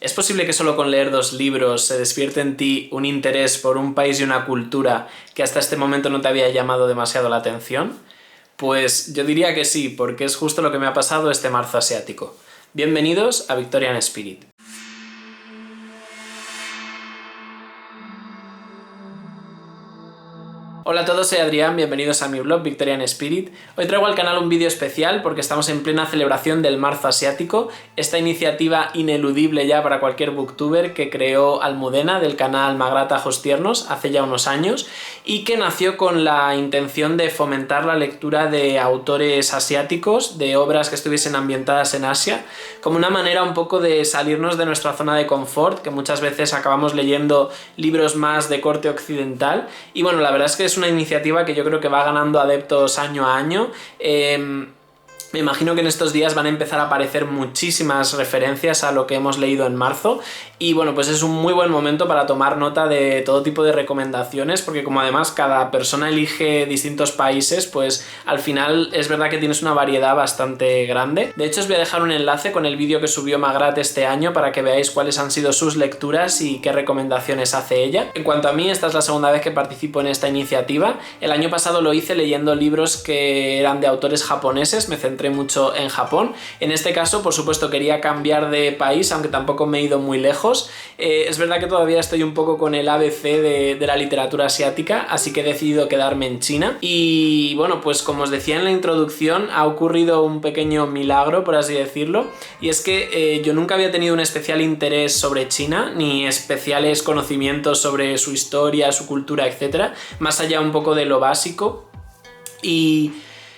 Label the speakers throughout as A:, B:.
A: ¿Es posible que solo con leer 2 libros se despierte en ti un interés por un país y una cultura que hasta este momento no te había llamado demasiado la atención? Pues yo diría que sí, porque es justo lo que me ha pasado este marzo asiático. Bienvenidos a Victorian Spirit. Hola a todos, soy Adrián, bienvenidos a mi blog Victorian Spirit. Hoy traigo al canal un vídeo especial porque estamos en plena celebración del marzo asiático, esta iniciativa ineludible ya para cualquier booktuber que creó Almudena del canal Magrata Ajos Tiernos hace ya unos años y que nació con la intención de fomentar la lectura de autores asiáticos, de obras que estuviesen ambientadas en Asia, como una manera un poco de salirnos de nuestra zona de confort, que muchas veces acabamos leyendo libros más de corte occidental. Y bueno, la verdad es que es una iniciativa que yo creo que va ganando adeptos año a año. Me imagino que en estos días van a empezar a aparecer muchísimas referencias a lo que hemos leído en marzo y bueno, pues es un muy buen momento para tomar nota de todo tipo de recomendaciones, porque como además cada persona elige distintos países, pues al final es verdad que tienes una variedad bastante grande. De hecho, os voy a dejar un enlace con el vídeo que subió Magrat este año para que veáis cuáles han sido sus lecturas y qué recomendaciones hace ella. En cuanto a mí, esta es la segunda vez que participo en esta iniciativa. El año pasado lo hice leyendo libros que eran de autores japoneses, me centré mucho en Japón. En este caso, por supuesto, quería cambiar de país, aunque tampoco me he ido muy lejos. Es verdad que todavía estoy un poco con el ABC de la literatura asiática, así que he decidido quedarme en China. Y bueno, pues como os decía en la introducción, ha ocurrido un pequeño milagro, por así decirlo, y es que yo nunca había tenido un especial interés sobre China, ni especiales conocimientos sobre su historia, su cultura, etc., más allá un poco de lo básico. Y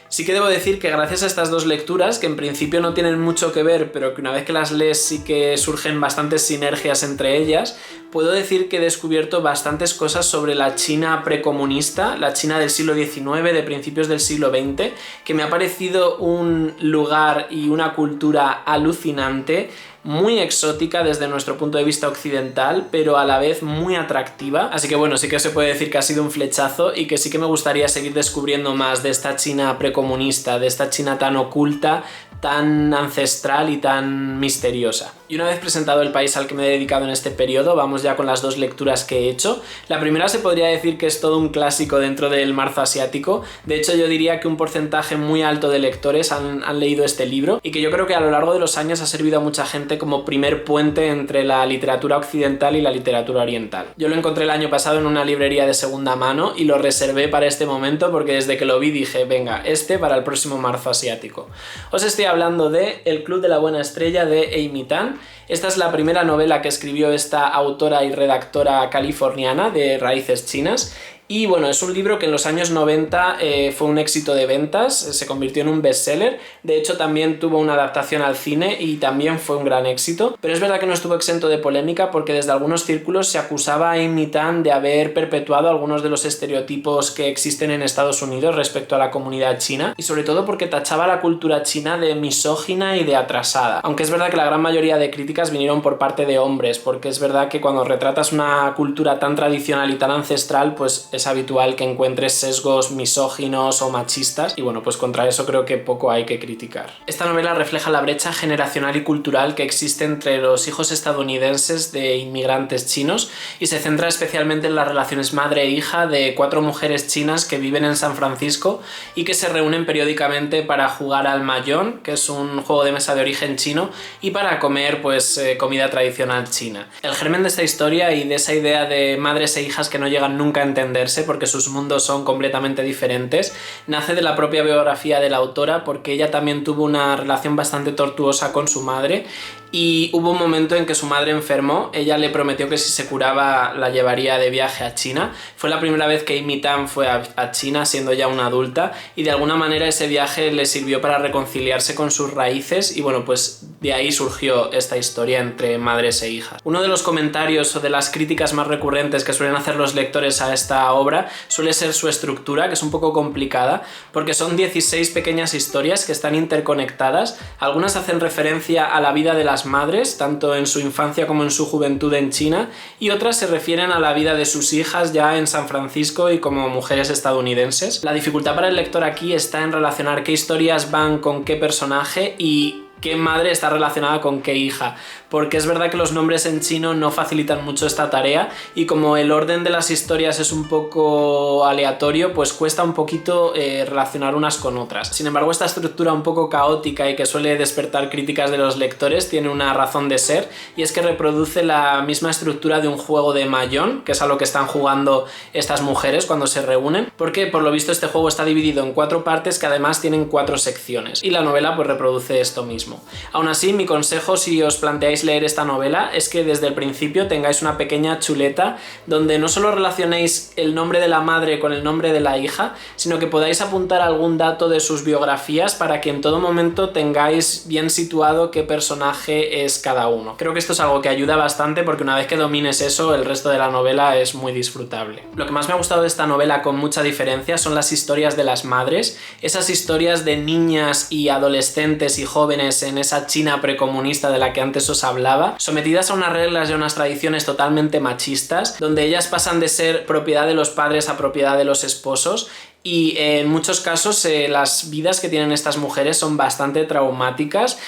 A: sí que debo decir que gracias a estas 2 lecturas, que en principio no tienen mucho que ver, pero que una vez que las lees sí que surgen bastantes sinergias entre ellas, puedo decir que he descubierto bastantes cosas sobre la China precomunista, la China del siglo XIX, de principios del siglo XX, que me ha parecido un lugar y una cultura alucinante, muy exótica desde nuestro punto de vista occidental, pero a la vez muy atractiva. Así que bueno, sí que se puede decir que ha sido un flechazo y que sí que me gustaría seguir descubriendo más de esta China precomunista, de esta China tan oculta, tan ancestral y tan misteriosa. Y una vez presentado el país al que me he dedicado en este periodo, vamos ya con las 2 lecturas que he hecho. La primera se podría decir que es todo un clásico dentro del marzo asiático. De hecho, yo diría que un porcentaje muy alto de lectores han leído este libro y que yo creo que a lo largo de los años ha servido a mucha gente como primer puente entre la literatura occidental y la literatura oriental. Yo lo encontré el año pasado en una librería de segunda mano y lo reservé para este momento porque desde que lo vi dije, venga, este para el próximo marzo asiático. Os estoy hablando de El Club de la Buena Estrella de Amy Tan. Esta es la primera novela que escribió esta autora y redactora californiana de raíces chinas. Y bueno, es un libro que en los años 90 fue un éxito de ventas, se convirtió en un bestseller. De hecho, también tuvo una adaptación al cine y también fue un gran éxito. Pero es verdad que no estuvo exento de polémica porque desde algunos círculos se acusaba a Amy Tan de haber perpetuado algunos de los estereotipos que existen en Estados Unidos respecto a la comunidad china, y sobre todo porque tachaba a la cultura china de misógina y de atrasada. Aunque es verdad que la gran mayoría de críticas vinieron por parte de hombres, porque es verdad que cuando retratas una cultura tan tradicional y tan ancestral, pues es habitual que encuentres sesgos misóginos o machistas, y bueno, pues contra eso creo que poco hay que criticar. Esta novela refleja la brecha generacional y cultural que existe entre los hijos estadounidenses de inmigrantes chinos y se centra especialmente en las relaciones madre e hija de 4 mujeres chinas que viven en San Francisco y que se reúnen periódicamente para jugar al mahjong, que es un juego de mesa de origen chino, y para comer pues comida tradicional china. El germen de esta historia y de esa idea de madres e hijas que no llegan nunca a entenderse porque sus mundos son completamente diferentes nace de la propia biografía de la autora, porque ella también tuvo una relación bastante tortuosa con su madre y hubo un momento en que su madre enfermó. Ella le prometió que si se curaba la llevaría de viaje a China. Fue la primera vez que Amy Tan fue a China siendo ya una adulta y de alguna manera ese viaje le sirvió para reconciliarse con sus raíces y bueno, pues de ahí surgió esta historia entre madres e hijas. Uno de los comentarios o de las críticas más recurrentes que suelen hacer los lectores a esta obra suele ser su estructura, que es un poco complicada porque son 16 pequeñas historias que están interconectadas. Algunas hacen referencia a la vida de las madres, tanto en su infancia como en su juventud en China, y otras se refieren a la vida de sus hijas ya en San Francisco y como mujeres estadounidenses. La dificultad para el lector aquí está en relacionar qué historias van con qué personaje y qué madre está relacionada con qué hija, porque es verdad que los nombres en chino no facilitan mucho esta tarea y como el orden de las historias es un poco aleatorio, pues cuesta un poquito relacionar unas con otras. Sin embargo, esta estructura un poco caótica y que suele despertar críticas de los lectores tiene una razón de ser, y es que reproduce la misma estructura de un juego de mahjong, que es a lo que están jugando estas mujeres cuando se reúnen, porque por lo visto este juego está dividido en 4 partes que además tienen 4 secciones, y la novela pues reproduce esto mismo. Aún así, mi consejo si os planteáis leer esta novela es que desde el principio tengáis una pequeña chuleta donde no solo relacionéis el nombre de la madre con el nombre de la hija, sino que podáis apuntar algún dato de sus biografías para que en todo momento tengáis bien situado qué personaje es cada uno. Creo que esto es algo que ayuda bastante porque una vez que domines eso, el resto de la novela es muy disfrutable. Lo que más me ha gustado de esta novela con mucha diferencia son las historias de las madres, esas historias de niñas y adolescentes y jóvenes en esa China precomunista de la que antes os hablaba, sometidas a unas reglas y a unas tradiciones totalmente machistas, donde ellas pasan de ser propiedad de los padres a propiedad de los esposos. Y en muchos casos las vidas que tienen estas mujeres son bastante traumáticas,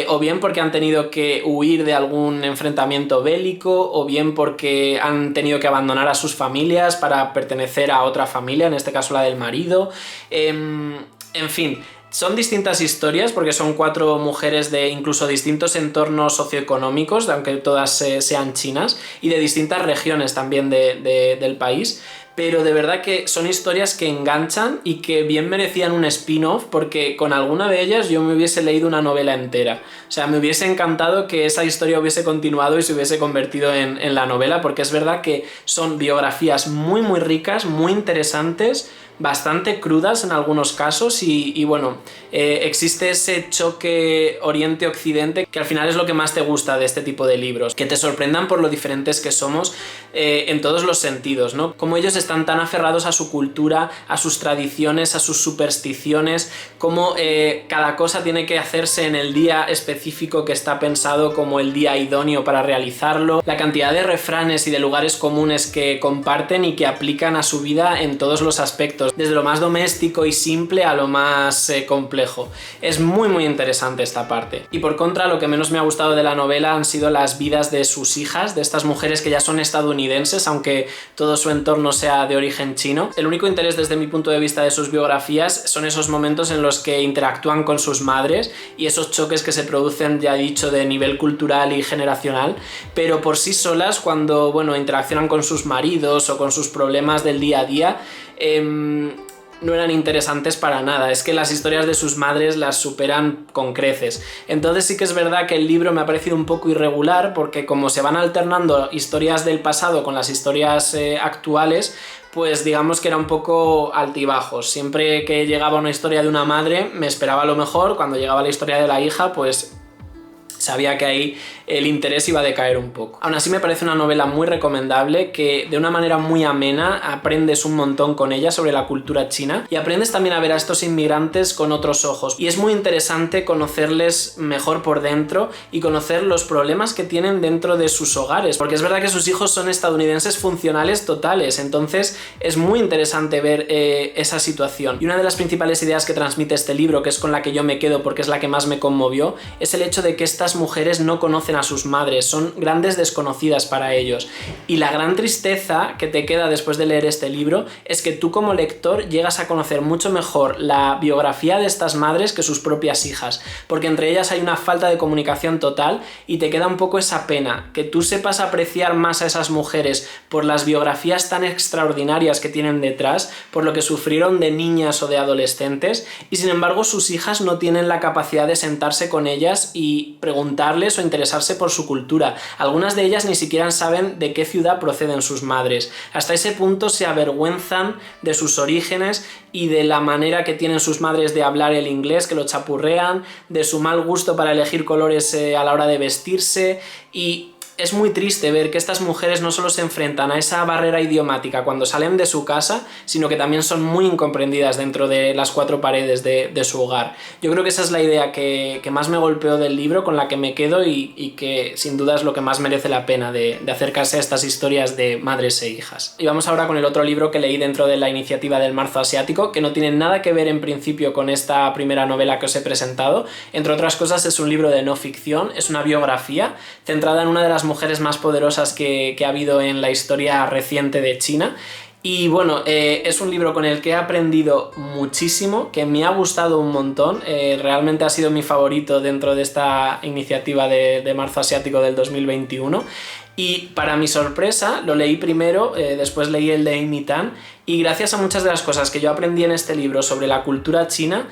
A: o bien porque han tenido que huir de algún enfrentamiento bélico, o bien porque han tenido que abandonar a sus familias para pertenecer a otra familia, en este caso la del marido. En fin, son distintas historias porque son 4 mujeres de incluso distintos entornos socioeconómicos, aunque todas sean chinas, y de distintas regiones también del país. Pero de verdad que son historias que enganchan y que bien merecían un spin-off, porque con alguna de ellas yo me hubiese leído una novela entera. O sea, me hubiese encantado que esa historia hubiese continuado y se hubiese convertido en la novela, porque es verdad que son biografías muy muy ricas, muy interesantes, bastante crudas en algunos casos y bueno, existe ese choque Oriente-Occidente que al final es lo que más te gusta de este tipo de libros, que te sorprendan por lo diferentes que somos en todos los sentidos, ¿no? Como ellos están tan aferrados a su cultura, a sus tradiciones, a sus supersticiones, como cada cosa tiene que hacerse en el día específico que está pensado como el día idóneo para realizarlo, la cantidad de refranes y de lugares comunes que comparten y que aplican a su vida en todos los aspectos, desde lo más doméstico y simple a lo más complejo. Es muy muy interesante esta parte. Y por contra, lo que menos me ha gustado de la novela han sido las vidas de sus hijas, de estas mujeres que ya son estadounidenses, aunque todo su entorno sea de origen chino. El único interés desde mi punto de vista de sus biografías son esos momentos en los que interactúan con sus madres y esos choques que se producen, ya he dicho, de nivel cultural y generacional, pero por sí solas, cuando bueno, interaccionan con sus maridos o con sus problemas del día a día, no eran interesantes para nada. Es que las historias de sus madres las superan con creces. Entonces sí que es verdad que el libro me ha parecido un poco irregular, porque como se van alternando historias del pasado con las historias actuales, pues digamos que era un poco altibajos. Siempre que llegaba una historia de una madre me esperaba lo mejor, cuando llegaba la historia de la hija pues sabía que ahí el interés iba a decaer un poco. Aún así me parece una novela muy recomendable, que de una manera muy amena aprendes un montón con ella sobre la cultura china y aprendes también a ver a estos inmigrantes con otros ojos, y es muy interesante conocerles mejor por dentro y conocer los problemas que tienen dentro de sus hogares, porque es verdad que sus hijos son estadounidenses funcionales totales, entonces es muy interesante ver esa situación. Y una de las principales ideas que transmite este libro, que es con la que yo me quedo porque es la que más me conmovió, es el hecho de que estas mujeres no conocen a sus madres, son grandes desconocidas para ellos, y la gran tristeza que te queda después de leer este libro es que tú como lector llegas a conocer mucho mejor la biografía de estas madres que sus propias hijas, porque entre ellas hay una falta de comunicación total y te queda un poco esa pena, que tú sepas apreciar más a esas mujeres por las biografías tan extraordinarias que tienen detrás, por lo que sufrieron de niñas o de adolescentes, y sin embargo sus hijas no tienen la capacidad de sentarse con ellas y preguntarles o interesarse por su cultura. Algunas de ellas ni siquiera saben de qué ciudad proceden sus madres. Hasta ese punto se avergüenzan de sus orígenes y de la manera que tienen sus madres de hablar el inglés, que lo chapurrean, de su mal gusto para elegir colores a la hora de vestirse, y es muy triste ver que estas mujeres no solo se enfrentan a esa barrera idiomática cuando salen de su casa, sino que también son muy incomprendidas dentro de las cuatro paredes de su hogar. Yo creo que esa es la idea que más me golpeó del libro, con la que me quedo y que sin duda es lo que más merece la pena de acercarse a estas historias de madres e hijas. Y vamos ahora con el otro libro que leí dentro de la iniciativa del Marzo Asiático, que no tiene nada que ver en principio con esta primera novela que os he presentado. Entre otras cosas, es un libro de no ficción, es una biografía centrada en una de las mujeres más poderosas que ha habido en la historia reciente de China. Y bueno, es un libro con el que he aprendido muchísimo, que me ha gustado un montón, realmente ha sido mi favorito dentro de esta iniciativa de Marzo Asiático del 2021. Y para mi sorpresa, lo leí primero, después leí el de Amy Tan, y gracias a muchas de las cosas que yo aprendí en este libro sobre la cultura china,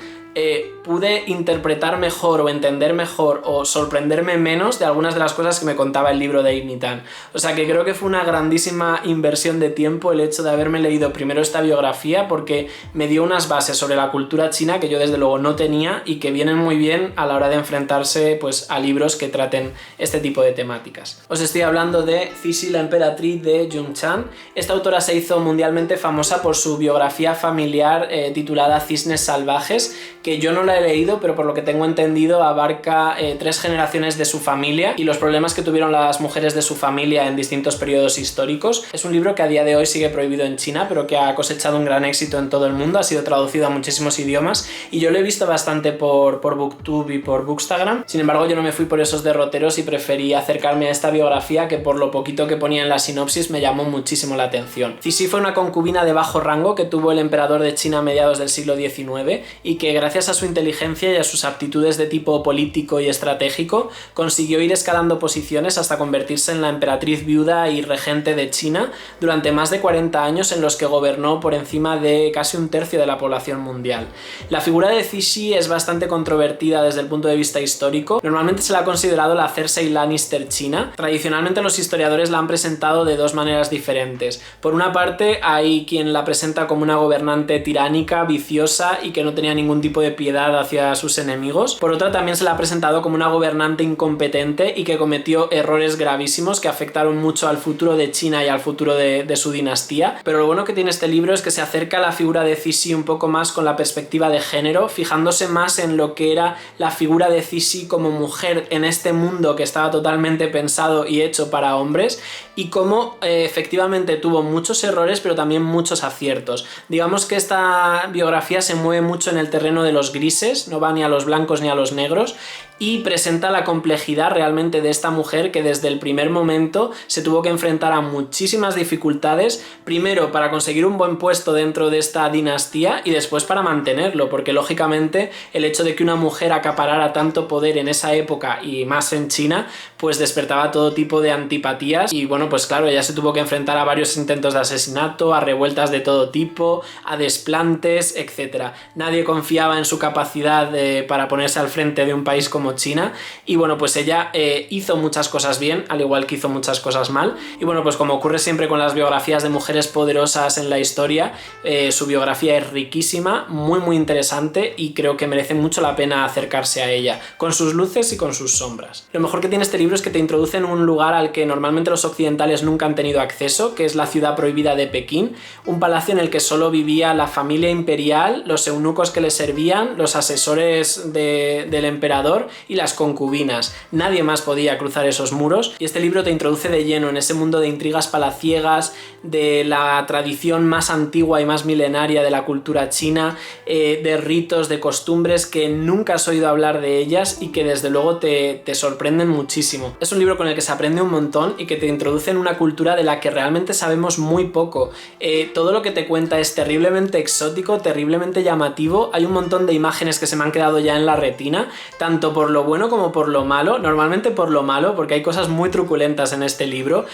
A: pude interpretar mejor o entender mejor o sorprenderme menos de algunas de las cosas que me contaba el libro de Amy Tan. O sea que creo que fue una grandísima inversión de tiempo el hecho de haberme leído primero esta biografía, porque me dio unas bases sobre la cultura china que yo desde luego no tenía y que vienen muy bien a la hora de enfrentarse pues, a libros que traten este tipo de temáticas. Os estoy hablando de Cixi la emperatriz de Jun Chan. Esta autora se hizo mundialmente famosa por su biografía familiar titulada Cisnes salvajes, que yo no la he leído, pero por lo que tengo entendido abarca 3 generaciones de su familia y los problemas que tuvieron las mujeres de su familia en distintos periodos históricos. Es un libro que a día de hoy sigue prohibido en China, pero que ha cosechado un gran éxito en todo el mundo, ha sido traducido a muchísimos idiomas y yo lo he visto bastante por Booktube y por Bookstagram. Sin embargo, yo no me fui por esos derroteros y preferí acercarme a esta biografía que por lo poquito que ponía en la sinopsis me llamó muchísimo la atención. Cixi fue una concubina de bajo rango que tuvo el emperador de China a mediados del siglo XIX y que gracias a su inteligencia y a sus aptitudes de tipo político y estratégico consiguió ir escalando posiciones hasta convertirse en la emperatriz viuda y regente de China durante más de 40 años en los que gobernó por encima de casi 1/3 de la población mundial. La figura de Cixi es bastante controvertida desde el punto de vista histórico. Normalmente se la ha considerado la Cersei Lannister china. Tradicionalmente los historiadores la han presentado de 2 maneras diferentes. Por una parte hay quien la presenta como una gobernante tiránica, viciosa y que no tenía ningún tipo de piedad hacia sus enemigos. Por otra, también se la ha presentado como una gobernante incompetente y que cometió errores gravísimos que afectaron mucho al futuro de China y al futuro de su dinastía. Pero lo bueno que tiene este libro es que se acerca a la figura de Cixi un poco más con la perspectiva de género, fijándose más en lo que era la figura de Cixi como mujer en este mundo que estaba totalmente pensado y hecho para hombres, y cómo efectivamente tuvo muchos errores pero también muchos aciertos. Digamos que esta biografía se mueve mucho en el terreno de los grises, no va ni a los blancos ni a los negros, y presenta la complejidad realmente de esta mujer que desde el primer momento se tuvo que enfrentar a muchísimas dificultades, primero para conseguir un buen puesto dentro de esta dinastía y después para mantenerlo, porque lógicamente el hecho de que una mujer acaparara tanto poder en esa época y más en China, pues despertaba todo tipo de antipatías y bueno, pues claro, ella se tuvo que enfrentar a varios intentos de asesinato, a revueltas de todo tipo, a desplantes, etc. Nadie confiaba en su capacidad para ponerse al frente de un país como China y bueno, pues ella hizo muchas cosas bien, al igual que hizo muchas cosas mal y bueno, pues como ocurre siempre con las biografías de mujeres poderosas en la historia, su biografía es riquísima, muy interesante y creo que merece mucho la pena acercarse a ella, con sus luces y con sus sombras. Lo mejor que tiene este libro es que te introduce en un lugar al que normalmente los occidentales nunca han tenido acceso, que es la ciudad prohibida de Pekín, un palacio en el que solo vivía la familia imperial, los eunucos que le servían, los asesores del emperador y las concubinas. Nadie más podía cruzar esos muros y este libro te introduce de lleno en ese mundo de intrigas palaciegas, de la tradición más antigua y más milenaria de la cultura china, de ritos, de costumbres que nunca has oído hablar de ellas y que desde luego te sorprenden muchísimo. Es un libro con el que se aprende un montón y que te introduce en una cultura de la que realmente sabemos muy poco. Todo lo que te cuenta es terriblemente exótico, terriblemente llamativo. Hay un montón de imágenes que se me han quedado ya en la retina, tanto por lo bueno como por lo malo, normalmente por lo malo, porque hay cosas muy truculentas en este libro.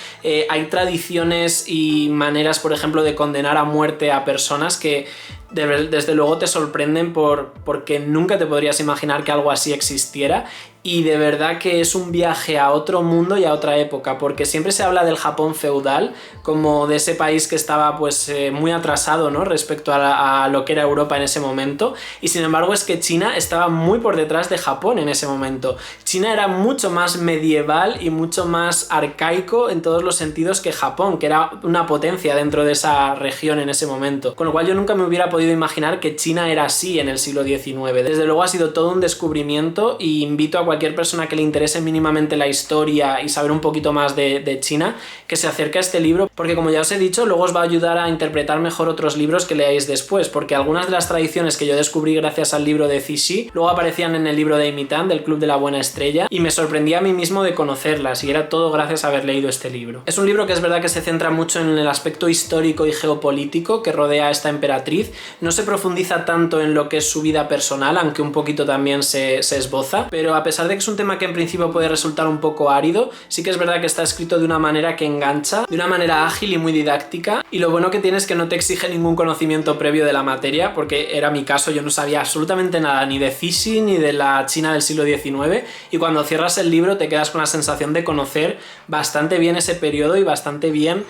A: Hay tradiciones y maneras, por ejemplo, de condenar a muerte a personas que desde luego te sorprenden porque nunca te podrías imaginar que algo así existiera. Y de verdad que es un viaje a otro mundo y a otra época, porque siempre se habla del Japón feudal como de ese país que estaba pues muy atrasado, ¿no?, respecto a lo que era Europa en ese momento, y sin embargo es que China estaba muy por detrás de Japón en ese momento. China era mucho más medieval y mucho más arcaico en todos los sentidos que Japón, que era una potencia dentro de esa región en ese momento, con lo cual yo nunca me hubiera podido imaginar que China era así en el siglo XIX. Desde luego ha sido todo un descubrimiento y invito a cualquier persona que le interese mínimamente la historia y saber un poquito más de China que se acerque a este libro, porque como ya os he dicho, luego os va a ayudar a interpretar mejor otros libros que leáis después, porque algunas de las tradiciones que yo descubrí gracias al libro de Cixi luego aparecían en el libro de Amy Tan, del Club de la Buena Estrella, y me sorprendía a mí mismo de conocerlas, y era todo gracias a haber leído este libro. Es un libro que es verdad que se centra mucho en el aspecto histórico y geopolítico que rodea a esta emperatriz, no se profundiza tanto en lo que es su vida personal, aunque un poquito también se esboza, pero a pesar de que es un tema que en principio puede resultar un poco árido, sí que es verdad que está escrito de una manera que engancha, de una manera ágil y muy didáctica, y lo bueno que tiene es que no te exige ningún conocimiento previo de la materia, porque era mi caso, yo no sabía absolutamente nada ni de Cixi ni de la China del siglo XIX, y cuando cierras el libro te quedas con la sensación de conocer bastante bien ese periodo y bastante bien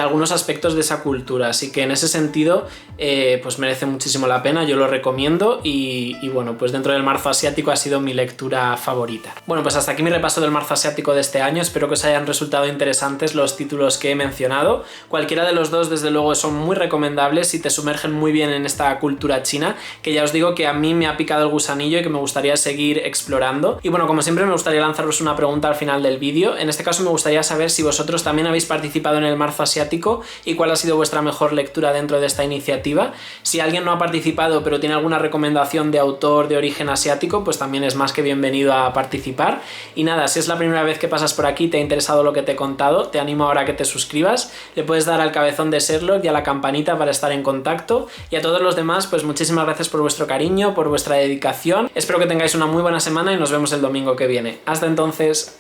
A: algunos aspectos de esa cultura, así que en ese sentido pues merece muchísimo la pena, yo lo recomiendo, y bueno, pues dentro del marzo asiático ha sido mi lectura favorita. Bueno, pues hasta aquí mi repaso del marzo asiático de este año, espero que os hayan resultado interesantes los títulos que he mencionado. Cualquiera de los dos desde luego son muy recomendables y te sumergen muy bien en esta cultura china, que ya os digo que a mí me ha picado el gusanillo y que me gustaría seguir explorando. Y bueno, como siempre me gustaría lanzaros una pregunta al final del vídeo, en este caso me gustaría saber si vosotros también habéis participado en el marzo asiático y cuál ha sido vuestra mejor lectura dentro de esta iniciativa. Si alguien no ha participado pero tiene alguna recomendación de autor de origen asiático, pues también es más que bienvenido a participar. Y nada, si es la primera vez que pasas por aquí y te ha interesado lo que te he contado, te animo ahora a que te suscribas, le puedes dar al cabezón de Sherlock y a la campanita para estar en contacto, y a todos los demás pues muchísimas gracias por vuestro cariño, por vuestra dedicación, espero que tengáis una muy buena semana y nos vemos el domingo que viene. Hasta entonces.